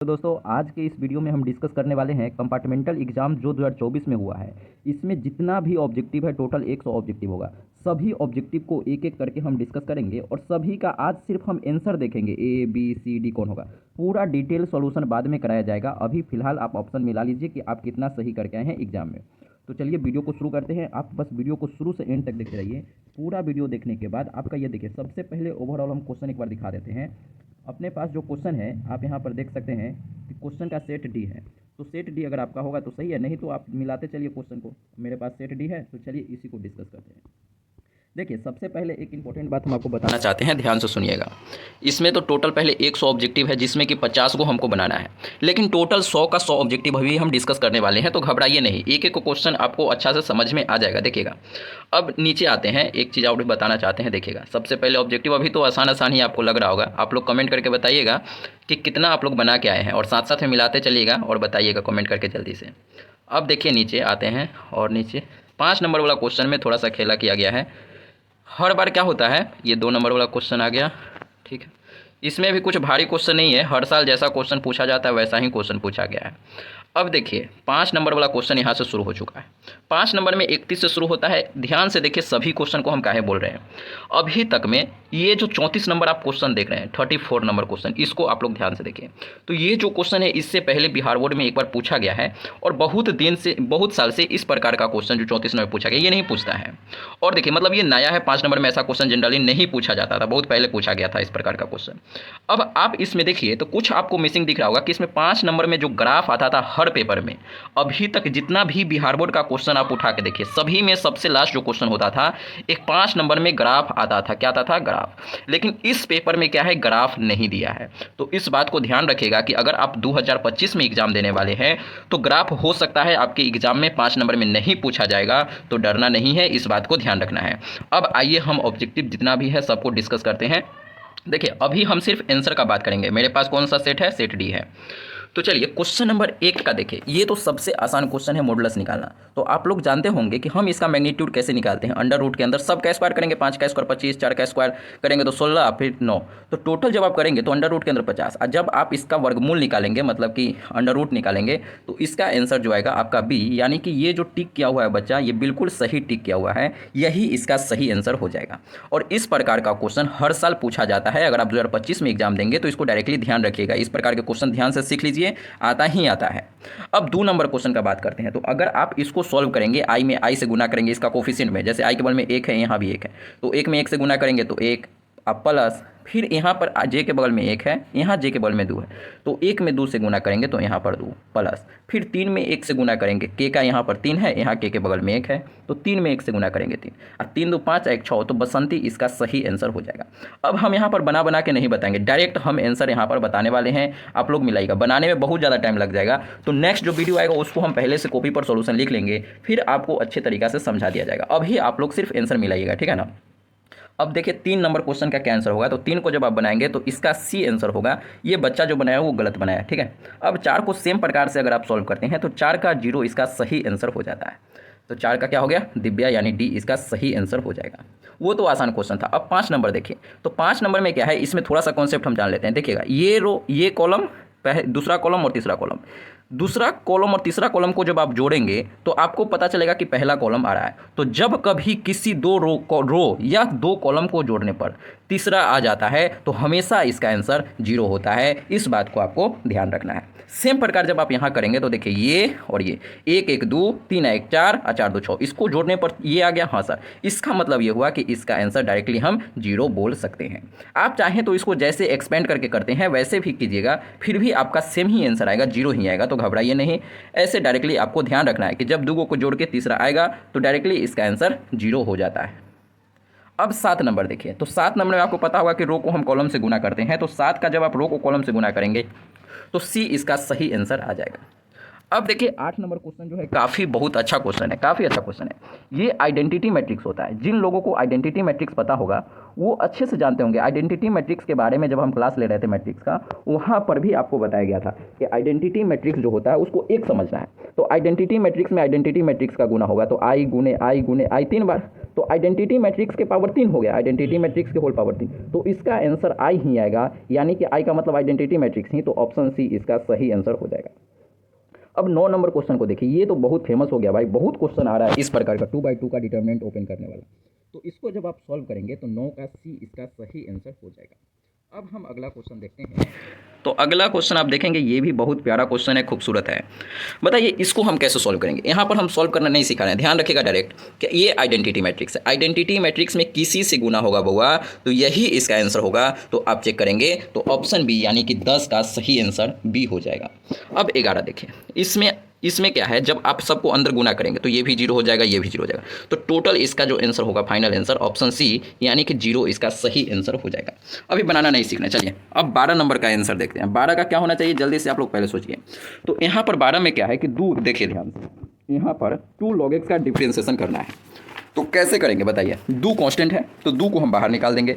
तो दोस्तों आज के इस वीडियो में हम डिस्कस करने वाले हैं कंपार्टमेंटल एग्जाम जो 2024 में हुआ है। इसमें जितना भी ऑब्जेक्टिव है टोटल 100 ऑब्जेक्टिव होगा। सभी ऑब्जेक्टिव को एक एक करके हम डिस्कस करेंगे और सभी का आज सिर्फ हम आंसर देखेंगे, ए बी सी डी कौन होगा। पूरा डिटेल सॉल्यूशन बाद में कराया जाएगा। अभी फिलहाल आप ऑप्शन मिला लीजिए कि आप कितना सही करके आए हैं एग्जाम में। तो चलिए वीडियो को शुरू करते हैं। आप बस वीडियो को शुरू से एंड तक देखते रहिए। पूरा वीडियो देखने के बाद आपका ये देखिए, सबसे पहले ओवरऑल हम क्वेश्चन एक बार दिखा देते हैं। अपने पास जो क्वेश्चन है आप यहाँ पर देख सकते हैं कि क्वेश्चन का सेट डी है। तो सेट डी अगर आपका होगा तो सही है, नहीं तो आप मिलाते चलिए क्वेश्चन को। मेरे पास सेट डी है, तो चलिए इसी को डिस्कस करते हैं। देखिए, सबसे पहले एक इंपॉर्टेंट बात हम आपको बताना चाहते हैं, ध्यान से सुनिएगा। इसमें तो टोटल पहले 100 ऑब्जेक्टिव है जिसमें कि 50 को हमको बनाना है, लेकिन टोटल 100 का 100 ऑब्जेक्टिव अभी हम डिस्कस करने वाले हैं। तो घबराइए नहीं, एक एक क्वेश्चन आपको अच्छा से समझ में आ जाएगा। देखिएगा, अब नीचे आते हैं, एक चीज़ और बताना चाहते हैं। देखिएगा, सबसे पहले ऑब्जेक्टिव अभी तो आसान आसान ही आपको लग रहा होगा। आप लोग कमेंट करके बताइएगा कि कितना आप लोग बना के आए हैं और साथ साथ में मिलाते चलिएगा और बताइएगा कमेंट करके जल्दी से। अब देखिए नीचे आते हैं और नीचे 5 नंबर वाला क्वेश्चन में थोड़ा सा खेला किया गया है। हर बार क्या होता है, ये 2 नंबर वाला क्वेश्चन आ गया, ठीक है। इसमें भी कुछ भारी क्वेश्चन नहीं है, हर साल जैसा क्वेश्चन पूछा जाता है वैसा ही क्वेश्चन पूछा गया है। अब देखिए 5 नंबर वाला क्वेश्चन यहाँ से शुरू हो चुका है। 5 नंबर में 31 से शुरू होता है। ध्यान से देखिए सभी क्वेश्चन को हम काहे बोल रहे हैं। अभी तक में ये जो 34 नंबर आप क्वेश्चन देख रहे हैं, 34 नंबर क्वेश्चन, इसको आप लोग ध्यान से देखिए। तो ये जो क्वेश्चन है इससे पहले बिहार बोर्ड में एक बार पूछा गया है और बहुत साल से इस प्रकार का क्वेश्चन जो 34 नंबर पूछा गया ये नहीं पूछता है। और देखिए मतलब ये नया है, 5 नंबर में ऐसा क्वेश्चन जनरली नहीं पूछा जाता था, बहुत पहले पूछा गया था इस प्रकार का क्वेश्चन। अब आप इसमें देखिए तो कुछ आपको मिसिंग दिख रहा होगा कि इसमें 5 नंबर में जो ग्राफ आता था हर पेपर में, अभी तक जितना भी बिहार बोर्ड का क्वेश्चन आप उठा के देखिए सभी में सबसे लास्ट जो क्वेश्चन होता था एक 5 नंबर में ग्राफ आता था। क्या आता था? ग्राफ। लेकिन इस पेपर में क्या है, ग्राफ नहीं दिया है। तो इस बात को ध्यान रखिएगा कि अगर आप 2025 में एग्जाम देने वाले हैं तो ग्राफ हो सकता है आपके एग्जाम में 5 नंबर में नहीं पूछा जाएगा, तो डरना नहीं है, इस बात को ध्यान रखना है। अब आइए हम ऑब्जेक्टिव जितना भी है सबको डिस्कस करते हैं। देखिए अभी हम सिर्फ आंसर का बात करेंगे। मेरे पास कौन सा सेट है? सेट डी है। तो चलिए क्वेश्चन नंबर 1 का देखिए, ये तो सबसे आसान क्वेश्चन है, मॉडुलस निकालना। तो आप लोग जानते होंगे कि हम इसका मैग्नीट्यूड कैसे निकालते हैं। अंडर रूट के अंदर सब का स्क्वायर करेंगे, 5 का स्क्वायर 25, 4 का स्क्वायर करेंगे तो 16, फिर 9। तो टोटल जब आप करेंगे तो अंडर रूट के अंदर 50, और जब आप इसका वर्गमूल निकालेंगे मतलब कि अंडर रूट निकालेंगे तो इसका आंसर जो आएगा आपका बी, यानी कि ये जो टिक किया हुआ है बच्चा, ये बिल्कुल सही टिक किया हुआ है, यही इसका सही आंसर हो जाएगा। और इस प्रकार का क्वेश्चन हर साल पूछा जाता है। अगर आप 2025 में एग्जाम देंगे तो इसको डायरेक्टली ध्यान रखिएगा, इस प्रकार के क्वेश्चन ध्यान से सीख लीजिए, आता ही आता है। अब 2 नंबर क्वेश्चन का बात करते हैं। तो अगर आप इसको सॉल्व करेंगे, आई में आई से गुना करेंगे इसका कोफिशिएंट में, जैसे आई के बगल में 1 है, यहाँ भी 1 है, तो 1 में 1 से गुना करेंगे तो 1, अब प्लस, फिर यहाँ पर जे के बगल में 1 है, यहाँ जे के बगल में 2 है, तो 1 में 2 से गुना करेंगे तो यहाँ पर 2, प्लस, फिर 3 में 1 से गुना करेंगे, के का यहाँ पर 3 है, यहाँ के बगल में 1 है, तो 3 में 1 से गुना करेंगे 3, और 3 2 5 1 6, तो बसंती इसका सही आंसर हो जाएगा। अब हम यहाँ पर बना बना के नहीं बताएंगे, डायरेक्ट हम आंसर यहाँ पर बताने वाले हैं। आप लोग मिलाइएगा, बनाने में बहुत ज़्यादा टाइम लग जाएगा, तो नेक्स्ट जो वीडियो आएगा उसको हम पहले से कॉपी पर सोल्यूशन लिख लेंगे, फिर आपको अच्छे तरीके से समझा दिया जाएगा। अभी आप लोग सिर्फ आंसर मिलाइएगा, ठीक है ना। अब देखिए 3 नंबर क्वेश्चन का क्या आंसर होगा। तो 3 को जब आप बनाएंगे तो इसका सी आंसर होगा। ये बच्चा जो बनाया वो गलत बनाया, ठीक है। अब 4 को सेम प्रकार से अगर आप सॉल्व करते हैं तो 4 का 0 इसका सही आंसर हो जाता है। तो 4 का क्या हो गया? दिव्या, यानी डी इसका सही आंसर हो जाएगा। वो तो आसान क्वेश्चन था। अब 5 नंबर देखिए, तो 5 नंबर में क्या है, इसमें थोड़ा सा कॉन्सेप्ट हम जान लेते हैं। देखिएगा, ये रो, ये कॉलम, दूसरा कॉलम और तीसरा कॉलम, दूसरा कॉलम और तीसरा कॉलम को जब आप जोड़ेंगे तो आपको पता चलेगा कि पहला कॉलम आ रहा है। तो जब कभी किसी 2 रो या 2 कॉलम को जोड़ने पर तीसरा आ जाता है तो हमेशा इसका आंसर 0 होता है। इस बात को आपको ध्यान रखना है। सेम प्रकार जब आप यहाँ करेंगे तो देखिए ये और ये 1 1 2, 3 1 4 और 4 2 6, इसको जोड़ने पर ये आ गया। हाँ सर, इसका मतलब ये हुआ कि इसका आंसर डायरेक्टली हम 0 बोल सकते हैं। आप चाहें तो इसको जैसे एक्सपेंड करके करते हैं वैसे भी कीजिएगा, फिर भी आपका सेम ही आंसर आएगा, 0 ही आएगा। तो घबराइए नहीं, ऐसे डायरेक्टली आपको ध्यान रखना है कि जब 2 को जोड़ के तीसरा आएगा तो डायरेक्टली इसका आंसर 0 हो जाता है। अब 7 नंबर देखिए, तो 7 नंबर में आपको पता होगा कि रो को हम कॉलम से गुना करते हैं। तो 7 का जब आप रो को कॉलम से गुना करेंगे तो सी इसका सही आंसर आ जाएगा। अब देखिए 8 नंबर क्वेश्चन जो है काफ़ी बहुत अच्छा क्वेश्चन है, काफ़ी अच्छा क्वेश्चन है। ये आइडेंटिटी मैट्रिक्स होता है। जिन लोगों को आइडेंटिटी मैट्रिक्स पता होगा वो अच्छे से जानते होंगे। आइडेंटिटी मैट्रिक्स के बारे में जब हम क्लास ले रहे थे मैट्रिक्स का, वहाँ पर भी आपको बताया गया था कि आइडेंटिटी मैट्रिक्स जो होता है उसको एक समझना है। तो आइडेंटिटी मैट्रिक्स में आइडेंटिटी मैट्रिक्स का गुना होगा, तो आई गुने आई गुने आई 3 बार, तो आइडेंटिटी मैट्रिक्स के पावर 3 हो गया, आइडेंटिटी मैट्रिक्स के होल पावर 3, तो इसका आंसर आई ही आएगा, यानी कि आई का मतलब आइडेंटिटी मैट्रिक्स ही, तो ऑप्शन सी इसका सही आंसर हो जाएगा। अब 9 नंबर क्वेश्चन को देखिए, ये तो बहुत फेमस हो गया भाई, बहुत क्वेश्चन आ रहा है इस प्रकार का 2/2 का डिटरमिनेंट ओपन करने वाला। तो इसको जब आप सॉल्व करेंगे तो 9 का सी इसका सही आंसर हो जाएगा। अब हम अगला क्वेश्चन देखते हैं। तो अगला क्वेश्चन आप देखेंगे, ये भी बहुत प्यारा क्वेश्चन है, खूबसूरत है। बताइए इसको हम कैसे सॉल्व करेंगे। यहाँ पर हम सॉल्व करना नहीं सिखा रहे हैं, ध्यान रखिएगा डायरेक्ट कि ये आइडेंटिटी मैट्रिक्स है, आइडेंटिटी मैट्रिक्स में किसी से गुना होगा बउआ तो यही इसका आंसर होगा। तो आप चेक करेंगे तो ऑप्शन बी यानी कि 10 का सही आंसर बी हो जाएगा। अब 11 देखिए, इसमें क्या है, जब आप सबको अंदर गुना करेंगे तो ये भी 0 हो जाएगा, ये भी 0 हो जाएगा, तो टोटल इसका जो आंसर होगा फाइनल आंसर ऑप्शन सी यानी कि 0 इसका सही आंसर हो जाएगा। अभी बनाना नहीं सीखना, चलिए अब 12 नंबर का आंसर देखते हैं। 12 का क्या होना चाहिए, जल्दी से आप लोग पहले सोचिए। तो यहाँ पर 12 में क्या है कि देखिए ध्यान से, यहाँ पर 2 log x का डिफ्रेंसिएशन करना है। तो कैसे करेंगे बताइए, दो कांस्टेंट है तो दो को हम बाहर निकाल देंगे,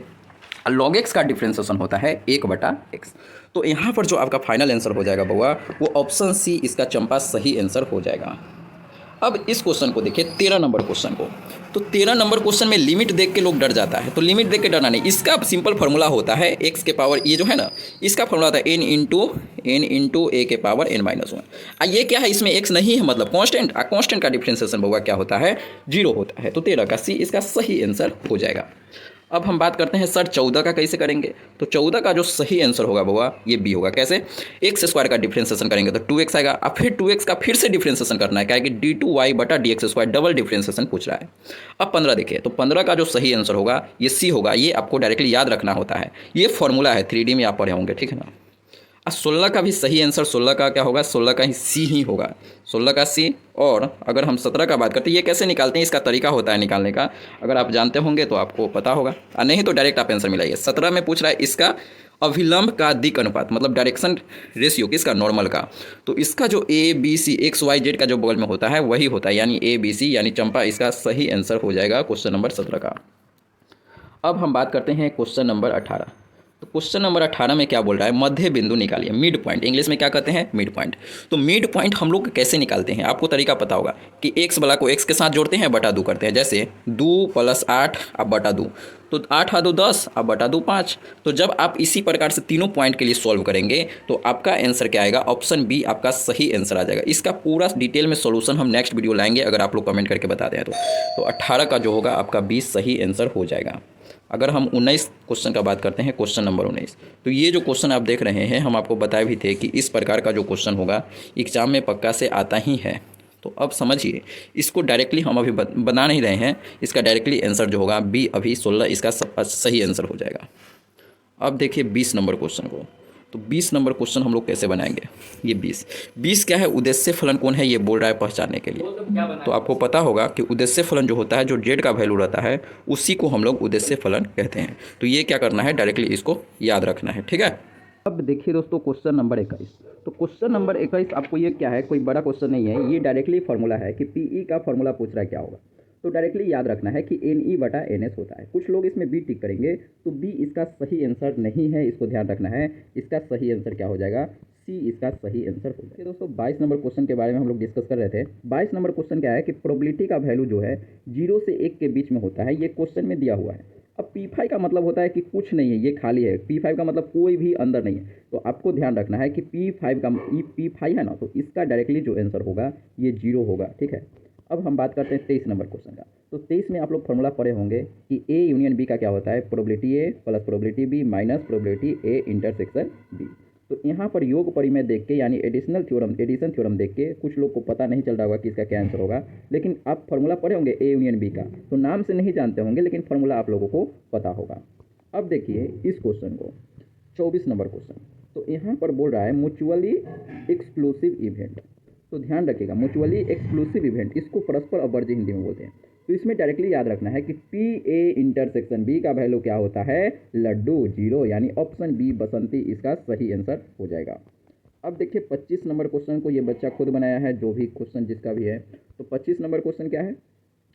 log x का डिफ्रेंसिएशन होता है 1/x। तो यहाँ पर जो आपका फाइनल आंसर हो जाएगा बउआ वो ऑप्शन सी इसका चंपा सही आंसर हो जाएगा। अब इस क्वेश्चन को देखिए 13 नंबर क्वेश्चन को। तो 13 नंबर क्वेश्चन में लिमिट देख के लोग डर जाता है, तो लिमिट देख के डरना नहीं, इसका सिंपल फार्मूला होता है x के पावर, ये जो है ना इसका फार्मूला होता है n इंटू a के पावर n-1। ये क्या है, इसमें x नहीं है मतलब कांस्टेंट, कांस्टेंट का डिफ्रेंसिएशन बउआ क्या होता है 0 होता है। तो 13 का सी इसका सही आंसर हो जाएगा। अब हम बात करते हैं सर 14 का कैसे करेंगे। तो 14 का जो सही आंसर होगा बउआ ये बी होगा। कैसे, एक्स स्क्वायर का डिफ्रेंसिएशन करेंगे तो 2x आएगा, अब फिर 2x का फिर से डिफ्रेंसिएशन करना है, क्या है कि d2y/dx² डबल डिफ्रेंसिएशन पूछ रहा है। अब 15 देखिए, तो 15 का जो सही आंसर होगा ये सी होगा, ये आपको डायरेक्टली याद रखना होता है, ये फॉर्मूला है 3D में आप पढ़े होंगे, ठीक है ना। 16 का भी सही आंसर 16 का क्या होगा, 16 का ही सी ही होगा, 16 का सी। और अगर हम 17 का बात करते हैं, ये कैसे निकालते हैं, इसका तरीका होता है निकालने का, अगर आप जानते होंगे तो आपको पता होगा, और नहीं तो डायरेक्ट आप आंसर मिलाइए। 17 में पूछ रहा है इसका अभिलंब का दिक अनुपात, मतलब डायरेक्शन रेशियो किसका, नॉर्मल का। तो इसका जो ABC XYZ का जो बगल में होता है वही होता है, यानी ABC यानी चंपा इसका सही आंसर हो जाएगा क्वेश्चन नंबर 17 का। अब हम बात करते हैं क्वेश्चन नंबर 18। तो क्वेश्चन नंबर 18 में क्या बोल रहा है, मध्य बिंदु निकालिए, मिड पॉइंट, इंग्लिश में क्या कहते हैं मिड पॉइंट। तो मिड पॉइंट हम लोग कैसे निकालते हैं, आपको तरीका पता होगा कि x वाला को x के साथ जोड़ते हैं, बटा 2 करते हैं, जैसे 2 + 8 अब बटा 2, तो 8 × 2 = 10 अब बटा 2 5। तो जब आप इसी प्रकार से तीनों पॉइंट के लिए सॉल्व करेंगे तो आपका आंसर क्या आएगा, ऑप्शन बी आपका सही आंसर आ जाएगा। इसका पूरा डिटेल में सॉल्यूशन हम नेक्स्ट वीडियो लाएंगे, अगर आप लोग कमेंट करके बता दें तो 18 का जो होगा आपका 20 सही आंसर हो जाएगा। अगर हम 19 क्वेश्चन का बात करते हैं, क्वेश्चन नंबर 19, तो ये जो क्वेश्चन आप देख रहे हैं हम आपको बताए भी थे कि इस प्रकार का जो क्वेश्चन होगा एग्जाम में पक्का से आता ही है। तो अब समझिए, इसको डायरेक्टली हम अभी बना नहीं रहे हैं, इसका डायरेक्टली आंसर जो होगा बी अभी 16 इसका सही आंसर हो जाएगा। अब देखिए 20 नंबर क्वेश्चन को। तो 20 नंबर क्वेश्चन हम लोग कैसे बनाएंगे, ये 20 क्या है, उद्देश्य फलन कौन है ये बोल रहा है पहचानने के लिए। तो आपको पता होगा कि उद्देश्य फलन जो होता है, जो जेड का वैल्यू रहता है उसी को हम लोग उद्देश्य फलन कहते हैं। तो ये क्या करना है, डायरेक्टली इसको याद रखना है, ठीक है। अब देखिए दोस्तों क्वेश्चन नंबर 21। तो क्वेश्चन नंबर 21 आपको ये क्या है, कोई बड़ा क्वेश्चन नहीं है, ये डायरेक्टली फार्मूला है कि PE का फार्मूला पूछ रहा है क्या होगा। तो डायरेक्टली याद रखना है कि NE/NS होता है। कुछ लोग इसमें बी टिक करेंगे, तो बी इसका सही आंसर नहीं है, इसको ध्यान रखना है। इसका सही आंसर क्या हो जाएगा, सी इसका सही आंसर हो जाएगा। दोस्तों 22 नंबर क्वेश्चन के बारे में हम लोग डिस्कस कर रहे थे। 22 नंबर क्वेश्चन क्या है कि प्रोबेबिलिटी का वैल्यू जो है 0 से 1 के बीच में होता है, ये क्वेश्चन में दिया हुआ है। अब P5 का मतलब होता है कि कुछ नहीं है, ये खाली है। P5 का मतलब कोई भी अंदर नहीं है। तो आपको ध्यान रखना है कि P5 है ना, तो इसका डायरेक्टली जो आंसर होगा ये 0 होगा, ठीक है। अब हम बात करते हैं 23 नंबर क्वेश्चन का। तो 23 में आप लोग फॉर्मूला पढ़े होंगे कि A यूनियन B का क्या होता है, probability A plus probability B minus probability A intersection B। तो यहाँ पर योग परिमेय देख के, यानी एडिशन थ्योरम देख के कुछ लोग को पता नहीं चल रहा होगा कि इसका क्या आंसर होगा, लेकिन आप फॉर्मूला पढ़े होंगे A यूनियन B का, तो नाम से नहीं जानते होंगे लेकिन फॉर्मूला आप लोगों को पता होगा। अब देखिए इस क्वेश्चन को, 24 नंबर क्वेश्चन। तो यहाँ पर बोल रहा है म्यूचुअली एक्सक्लूसिव इवेंट। तो ध्यान रखिएगा, म्यूचुअली एक्सक्लूसिव इवेंट, इसको परस्पर अपवर्ती हिंदी में बोलते हैं। तो इसमें डायरेक्टली याद रखना है कि PA इंटरसेक्शन B का वैल्यू क्या होता है, लड्डू 0, यानी ऑप्शन बी बसंती इसका सही आंसर हो जाएगा। अब देखिए 25 नंबर क्वेश्चन को ये बच्चा खुद बनाया है, जो भी क्वेश्चन जिसका भी है। तो 25 नंबर क्वेश्चन क्या है,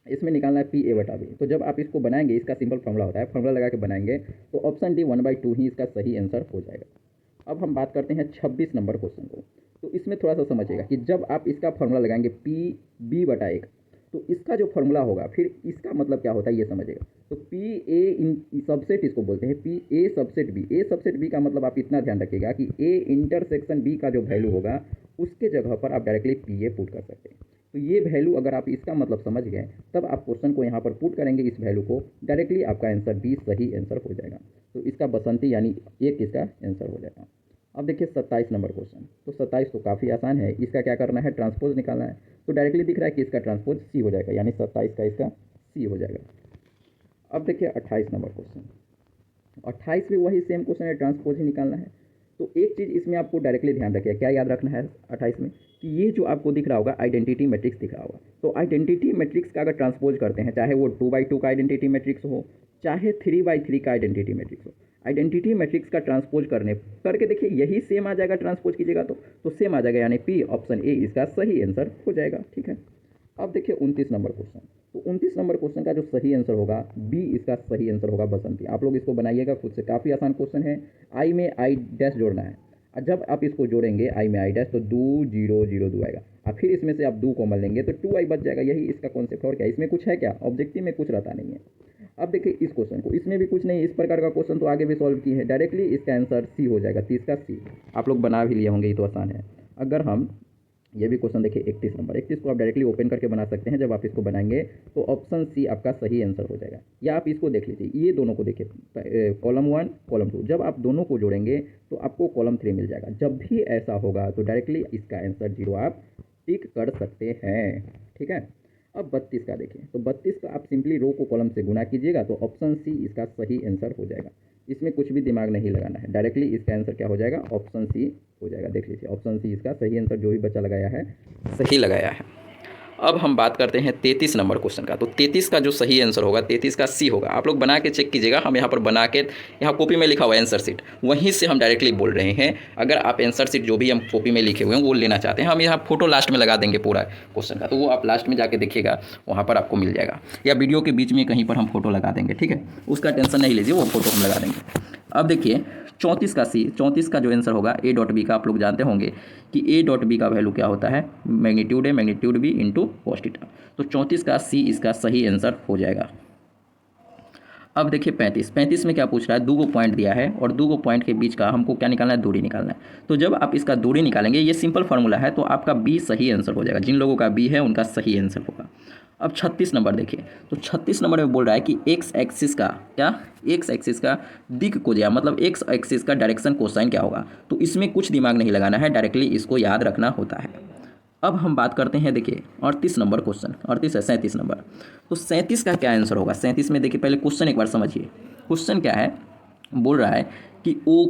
इसमें निकालना है PA/B। तो जब आप इसको बनाएंगे, इसका सिंपल फॉर्मूला होता है, फॉर्मूला लगा के बनाएंगे तो ऑप्शन डी 1/2 ही इसका सही आंसर हो जाएगा। अब हम बात करते हैं 26 नंबर क्वेश्चन को। तो इसमें थोड़ा सा समझिएगा कि जब आप इसका फॉर्मूला लगाएंगे PB/1, तो इसका जो फॉर्मूला होगा, फिर इसका मतलब क्या होता है ये समझिएगा। तो पी ए इन सबसेट इसको बोलते हैं, P A subset B. A subset B का मतलब आप इतना ध्यान रखिएगा कि ए इंटरसेक्शन बी का जो वैल्यू होगा उसके जगह पर आप डायरेक्टली पी ए पुट कर सकते हैं। तो ये वैल्यू अगर आप इसका मतलब समझ गए तब आप क्वेश्चन को यहाँ पर पुट करेंगे, इस वैल्यू को, डायरेक्टली आपका आंसर बी सही आंसर हो जाएगा। तो इसका बसंती यानी एक इसका आंसर हो जाएगा। अब देखिए 27 नंबर क्वेश्चन। तो 27 तो काफ़ी आसान है, इसका क्या करना है, ट्रांसपोज निकालना है। तो डायरेक्टली दिख रहा है कि इसका ट्रांसपोज सी हो जाएगा, यानी 27 का इसका सी हो जाएगा। अब देखिए 28 नंबर क्वेश्चन। 28 में वही सेम क्वेश्चन है, ट्रांसपोज ही निकालना है। तो एक चीज़ इसमें आपको डायरेक्टली ध्यान रखिए, क्या याद रखना है 28 में, कि ये जो आपको दिख रहा होगा आइडेंटिटी मैट्रिक्स दिख रहा होगा। तो आइडेंटिटी मैट्रिक्स का अगर ट्रांसपोज करते हैं, चाहे वो 2x2 का आइडेंटिटी मैट्रिक्स हो, चाहे 3x3 का आइडेंटिटी मैट्रिक्स हो, आइडेंटिटी मैट्रिक्स का ट्रांसपोज करके देखिए यही सेम आ जाएगा। ट्रांसपोज कीजिएगा तो सेम आ जाएगा, यानी पी ऑप्शन ए इसका सही आंसर हो जाएगा। ठीक है। अब देखिए 29 नंबर क्वेश्चन। तो 29 नंबर क्वेश्चन का जो सही आंसर होगा, बी इसका सही आंसर होगा, बसंती। आप लोग इसको बनाइएगा खुद से, काफ़ी आसान क्वेश्चन है। आई में आई डैश जोड़ना है, और जब आप इसको जोड़ेंगे आई में आई डैश तो 2 0 0 2 आएगा, और फिर इसमें से आप 2 कॉमन लेंगे तो 2i बच जाएगा। यही इसका कॉन्सेप्ट। और क्या इसमें कुछ है, क्या ऑब्जेक्टिव में कुछ रहता नहीं है। अब देखिए इस क्वेश्चन को, इसमें भी कुछ नहीं, इस प्रकार का क्वेश्चन तो आगे भी सॉल्व किए हैं। डायरेक्टली इसका आंसर सी हो जाएगा, 30 का सी। आप लोग बना भी लिए होंगे, ये तो आसान है। अगर हम ये भी क्वेश्चन देखिए 31 नंबर। 31 को आप डायरेक्टली ओपन करके बना सकते हैं। जब आप इसको बनाएंगे तो ऑप्शन सी आपका सही आंसर हो जाएगा। या आप इसको देख लीजिए, ये दोनों को देखिए, कॉलम 1 कॉलम 2, जब आप दोनों को जोड़ेंगे तो आपको कॉलम 3 मिल जाएगा। जब भी ऐसा होगा तो डायरेक्टली इसका आंसर 0 आप टिक कर सकते हैं। ठीक है। अब 32 का देखिए। तो 32 का आप सिंपली रो को कॉलम से गुना कीजिएगा तो ऑप्शन सी इसका सही आंसर हो जाएगा। इसमें कुछ भी दिमाग नहीं लगाना है, डायरेक्टली इसका आंसर क्या हो जाएगा, ऑप्शन सी हो जाएगा। देख लीजिए ऑप्शन सी इसका सही आंसर, जो भी बच्चा लगाया है सही लगाया है। अब हम बात करते हैं 33 नंबर क्वेश्चन का। तो 33 का जो सही आंसर होगा, 33 का सी होगा। आप लोग बना के चेक कीजिएगा, हम यहाँ पर बना के, यहाँ कॉपी में लिखा हुआ है आंसर शीट, वहीं से हम डायरेक्टली बोल रहे हैं। अगर आप आंसर शीट जो भी हम कॉपी में लिखे हुए हैं वो लेना चाहते हैं, हम यहाँ फोटो लास्ट में लगा देंगे पूरा क्वेश्चन का, तो वो आप लास्ट में जाके देखिएगा, वहाँ पर आपको मिल जाएगा। या वीडियो के बीच में कहीं पर हम फोटो लगा देंगे। ठीक है, उसका टेंशन नहीं लीजिए, वो फोटो हम लगा देंगे। अब देखिए 34 का सी, 34 का जो आंसर होगा ए डॉट बी का, आप लोग जानते होंगे कि ए डॉट बी का वैल्यू क्या होता है, मैग्नीट्यूड है, magnitude B into cos theta. तो 34 का सी इसका सही आंसर हो जाएगा। अब देखिए 35 में क्या पूछ रहा है, 2 पॉइंट दिया है और 2 पॉइंट के बीच का हमको क्या निकालना है, दूरी निकालना है। तो जब आप इसका दूरी निकालेंगे, ये सिंपल फार्मूला है, तो आपका बी सही आंसर हो जाएगा। जिन लोगों का बी है उनका सही आंसर होगा। अब 36 नंबर देखिए। तो 36 नंबर में बोल रहा है कि एक्स एक्सिस का क्या, एक्स एक्सिस का दिक को दिया, मतलब एक्स एक्सिस का डायरेक्शन कोसाइन क्या होगा। तो इसमें कुछ दिमाग नहीं लगाना है, डायरेक्टली इसको याद रखना होता है। अब हम बात करते हैं, देखिए 38 नंबर क्वेश्चन, 38 है 37 नंबर। तो 37 का क्या आंसर होगा। 37 में देखिए, पहले क्वेश्चन एक बार समझिए। क्वेश्चन क्या है, बोल रहा है कि ओ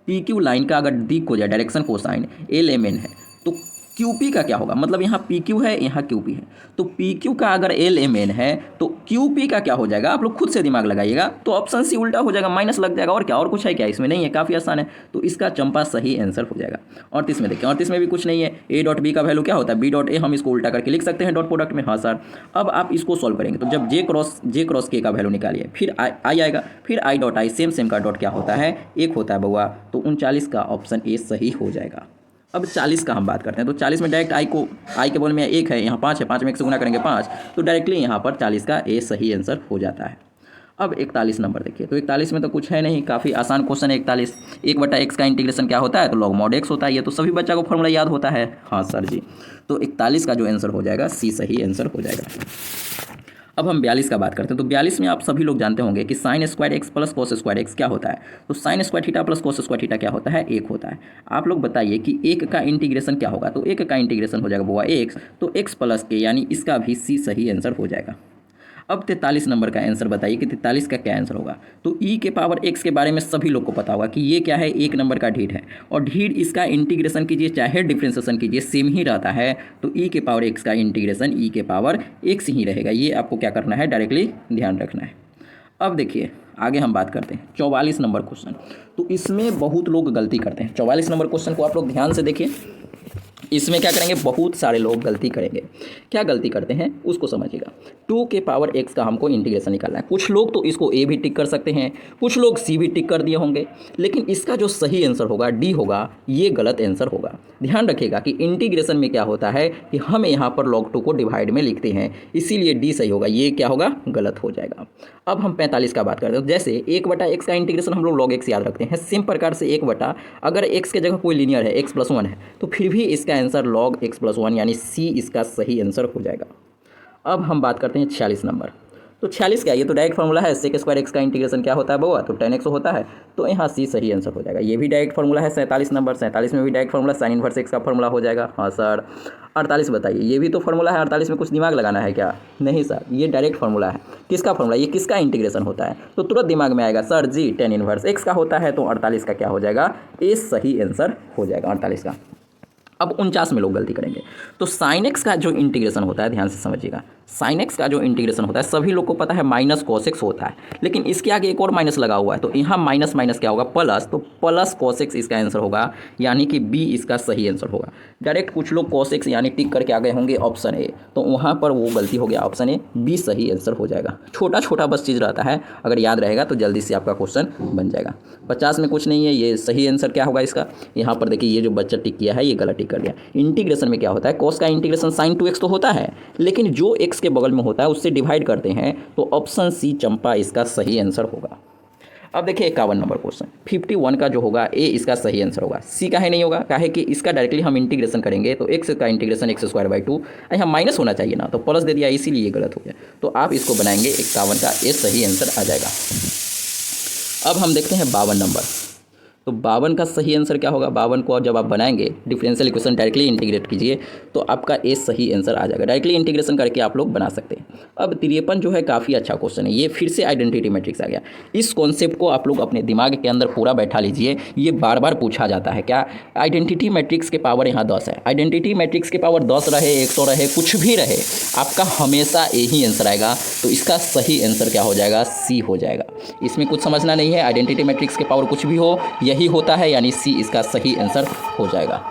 पी क्यू लाइन का अगर दिक हो जाए, direction cosine L M N है, तो क्यू पी का क्या होगा। मतलब यहाँ पी क्यू है, यहाँ क्यू पी है, तो पी क्यू का अगर एल एम एन है तो क्यू पी का क्या हो जाएगा। आप लोग खुद से दिमाग लगाइएगा, तो ऑप्शन सी उल्टा हो जाएगा, माइनस लग जाएगा। और क्या, और कुछ है क्या, इसमें नहीं है, काफ़ी आसान है। तो इसका चंपा सही आंसर हो जाएगा। 38 में देखिए, 38 में भी कुछ नहीं है। ए डॉट बी का वैल्यू क्या होता है, बी डॉट ए, हम इसको उल्टा करके लिख सकते हैं डॉट प्रोडक्ट में। हाँ सर। अब आप इसको सॉल्व करेंगे तो जब जे क्रॉस के का वैल्यू निकालिए, फिर आई आएगा, फिर आई डॉट आई, सेम का डॉट क्या होता है, 1 होता है बउआ। तो 39 का ऑप्शन ए सही हो जाएगा। अब 40 का हम बात करते हैं। तो 40 में डायरेक्ट आई के बोल में 1 है, यहाँ 5 है, 5 में 1 से गुना करेंगे 5, तो डायरेक्टली यहाँ पर 40 का ए सही आंसर हो जाता है। अब 41 नंबर देखिए। तो 41 में तो कुछ है नहीं, काफ़ी आसान क्वेश्चन है। 41 1/x का इंटीग्रेशन क्या होता है, तो log mod x होता है। ये तो सभी बच्चा को फॉर्मूला याद होता है। हाँ सर जी। तो 41 का जो आंसर हो जाएगा, सी सही आंसर हो जाएगा। अब हम 42 का बात करते हैं। तो 42 में आप सभी लोग जानते होंगे कि sine square x plus cos square x क्या होता है। तो sine square theta plus cos square theta क्या होता है, 1 होता है। आप लोग बताइए कि 1 का इंटीग्रेशन क्या होगा। तो 1 का इंटीग्रेशन हो जाएगा बुआ x, तो x प्लस के, यानी इसका भी सी सही आंसर हो जाएगा। अब 43 नंबर का आंसर बताइए कि 43 का क्या आंसर होगा। तो e के पावर x के बारे में सभी लोग को पता होगा कि ये क्या है, 1 नंबर का ढीठ है, और ढीठ इसका इंटीग्रेशन कीजिए चाहे डिफ्रेंसिएशन कीजिए सेम ही रहता है। तो e के पावर x का इंटीग्रेशन e के पावर x ही रहेगा। ये आपको क्या करना है, डायरेक्टली ध्यान रखना है। अब देखिए आगे हम बात करते हैं 44 नंबर क्वेश्चन। तो इसमें बहुत लोग गलती करते हैं। 44 नंबर क्वेश्चन को आप लोग ध्यान से देखिए। इसमें क्या करेंगे, बहुत सारे लोग गलती करेंगे। क्या गलती करते हैं उसको समझिएगा। 2 के पावर x का हमको इंटीग्रेशन निकालना है। कुछ लोग तो इसको a भी टिक कर सकते हैं, कुछ लोग c भी टिक कर दिए होंगे, लेकिन इसका जो सही आंसर होगा d होगा, ये गलत आंसर होगा। ध्यान रखिएगा कि इंटीग्रेशन में क्या होता है कि हम यहाँ पर log 2 को डिवाइड में लिखते हैं, इसीलिए d सही होगा, ये क्या होगा, गलत हो जाएगा। अब हम 45 का बात करते हैं। जैसे 1/x का इंटीग्रेशन हम लोग log x याद रखते हैं, सेम प्रकार से 1 अगर x के जगह कोई लीनियर है x+1 है तो फिर भी इसका आंसर log x+1 यानी c इसका सही आंसर हो जाएगा। अब हम बात करते हैं 46 नंबर। तो 46 क्या है, ये तो डायरेक्ट फार्मूला है, sec स्क्वायर x का इंटीग्रेशन क्या होता है बउआ, तो 10x होता है, तो यहाँ c सही आंसर हो जाएगा। ये भी डायरेक्ट फार्मूला है। 47 नंबर, 47 में भी direct formula sin inverse x का फार्मूला हो जाएगा। हाँ सर। 48 बताइए, ये भी तो फार्मूला है। 48 में कुछ दिमाग लगाना है क्या? नहीं सर, ये डायरेक्ट फार्मूला है। किसका फार्मूला, ये किसका इंटीग्रेशन होता है, तो तुरंत दिमाग में आएगा सर जी tan इनवर्स x का होता है, तो 48 का क्या हो जाएगा, ए सही आंसर हो जाएगा 48 का। अब 49 में लोग गलती करेंगे। तो साइन एक्स का जो इंटीग्रेशन होता है, ध्यान से समझिएगा, साइन एक्स का जो इंटीग्रेशन होता है सभी लोग को पता है माइनस कॉस एक्स होता है, लेकिन इसके आगे एक और माइनस लगा हुआ है, तो यहाँ माइनस माइनस क्या होगा, प्लस, तो प्लस कॉस एक्स इसका आंसर होगा, यानी कि बी इसका सही आंसर होगा। डायरेक्ट कुछ लोग कॉस एक्स यानी टिक करके आ गए होंगे ऑप्शन ए, तो वहाँ पर वो गलती हो गया, ऑप्शन ए बी सही आंसर हो जाएगा। छोटा छोटा बस चीज़ रहता है, अगर याद रहेगा तो जल्दी से आपका क्वेश्चन बन जाएगा। 50 में कुछ नहीं है, ये सही आंसर क्या होगा इसका, यहाँ पर देखिए ये जो बच्चा टिक किया है ये गलत टिक कर दिया। इंटीग्रेशन में क्या होता है, कॉस का इंटीग्रेशन sin 2x तो होता है, लेकिन जो x के बगल में होता है उससे डिवाइड करते हैं, तो ऑप्शन सी चंपा इसका सही आंसर होगा। अब देखिए 51 नंबर क्वेश्चन, 51 का जो होगा ए इसका सही आंसर होगा, सी काहे नहीं होगा, काहे कि इसका डायरेक्टली हम इंटीग्रेशन करेंगे तो x का इंटीग्रेशन x²/2, यहाँ माइनस होना चाहिए ना, तो प्लस दे दिया, इसीलिए ये गलत हो गया। तो आप इसको बनाएंगे 51 का ए सही आंसर आ जाएगा। अब हम देखते हैं 52 नंबर। तो 52 का सही आंसर क्या होगा, 52 को जब आप बनाएंगे डिफरेंशियल इक्वेशन डायरेक्टली इंटीग्रेट कीजिए तो आपका ए सही आंसर आ जाएगा। डायरेक्टली इंटीग्रेशन करके आप लोग बना सकते हैं। अब 53 जो है काफ़ी अच्छा क्वेश्चन है, ये फिर से आइडेंटिटी मैट्रिक्स आ गया। इस कॉन्सेप्ट को आप लोग अपने दिमाग के अंदर पूरा बैठा लीजिए, ये बार बार पूछा जाता है। क्या आइडेंटिटी मैट्रिक्स के पावर यहाँ 10 है, आइडेंटिटी मैट्रिक्स के पावर 10 रहे, 100 रहे, कुछ भी रहे, आपका हमेशा ए ही आंसर आएगा, तो इसका सही आंसर क्या हो जाएगा, सी हो जाएगा। इसमें कुछ समझना नहीं है, आइडेंटिटी मैट्रिक्स के पावर कुछ भी हो यही होता है, यानी सी इसका सही आंसर हो जाएगा।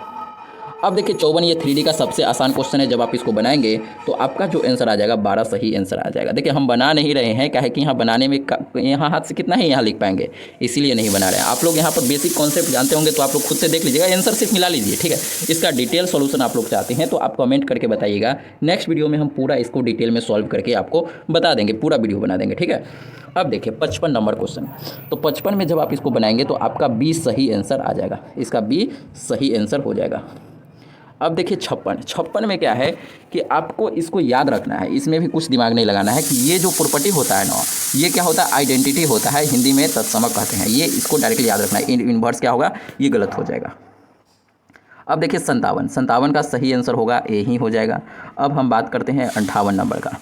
अब देखिए 54, ये 3D का सबसे आसान क्वेश्चन है। जब आप इसको बनाएंगे तो आपका जो आंसर आ जाएगा 12 सही आंसर आ जाएगा। देखिए हम बना नहीं रहे हैं, क्या है कि यहाँ बनाने में यहाँ हाथ से कितना ही यहाँ लिख पाएंगे, इसीलिए नहीं बना रहे हैं। आप लोग यहाँ पर बेसिक कॉन्सेप्ट जानते होंगे तो आप लोग खुद से देख लीजिएगा, आंसर सिर्फ मिला लीजिए, ठीक है। इसका डिटेल सॉल्यूशन आप लोग चाहते हैं तो आप कमेंट करके बताइएगा, नेक्स्ट वीडियो में हम पूरा इसको डिटेल में सॉल्व करके आपको बता देंगे, पूरा वीडियो बना देंगे, ठीक है। अब देखिए 55 नंबर क्वेश्चन। तो 55 में जब आप इसको बनाएंगे तो आपका बी सही आंसर आ जाएगा, इसका बी सही आंसर हो जाएगा। अब देखिए 56 में क्या है कि आपको इसको याद रखना है, इसमें भी कुछ दिमाग नहीं लगाना है कि ये जो प्रॉपर्टी होता है ना, ये क्या होता है, आइडेंटिटी होता है, हिंदी में तत्समक कहते हैं, ये इसको डायरेक्टली याद रखना है। इनवर्स क्या होगा, ये गलत हो जाएगा। अब देखिए 57 का सही आंसर होगा ए ही हो जाएगा। अब हम बात करते हैं 58 नंबर का।